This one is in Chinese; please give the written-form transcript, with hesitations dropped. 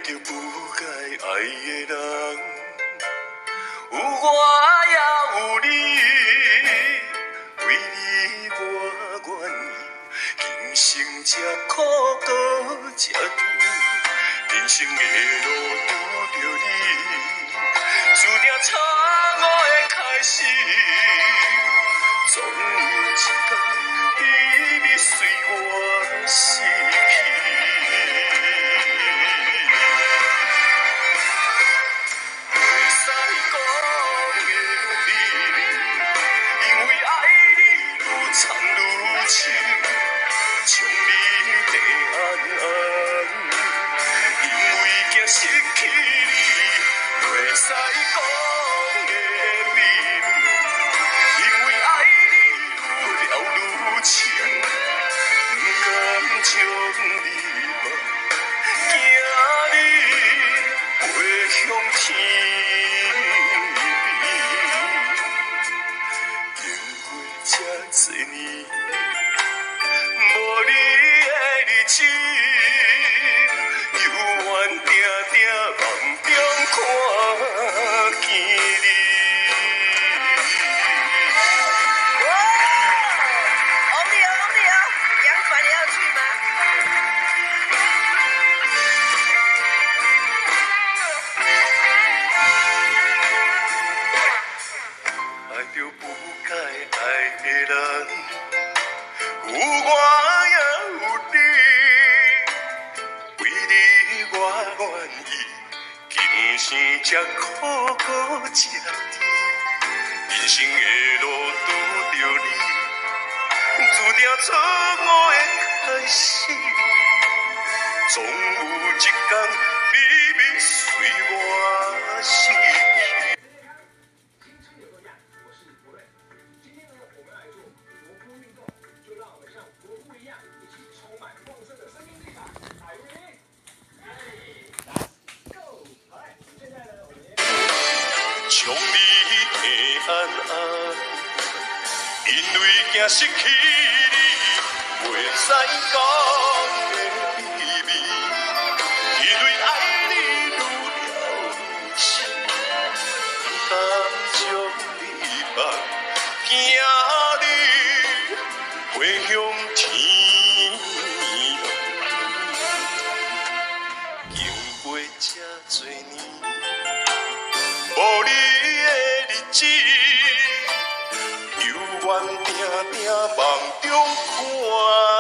着不该爱的人，有我也有你，为你我愿意，今生这苦搁这甜，人生的路拄着你，注定错误的开始，总有一天你随我逝去。将你地安安，因为惊失去你，袂使讲的秘密。因为爱你愈了愈深，不甘将你放，惊你飞向天边。经过这多年。无你的日子，犹原定定梦中看见你。红绿哦，杨传你要去吗？爱着不该爱的人，有我。今生这苦搁这甜，人生的路拄着你，注定错误的开始，总有一天秘密随我逝去。将你平安安，因为惊失去你，袂使讲的秘密。因为爱你愈了愈深，不甘将你放，惊你飞向天边。经过这多年。无你的日子，犹原定定梦中看。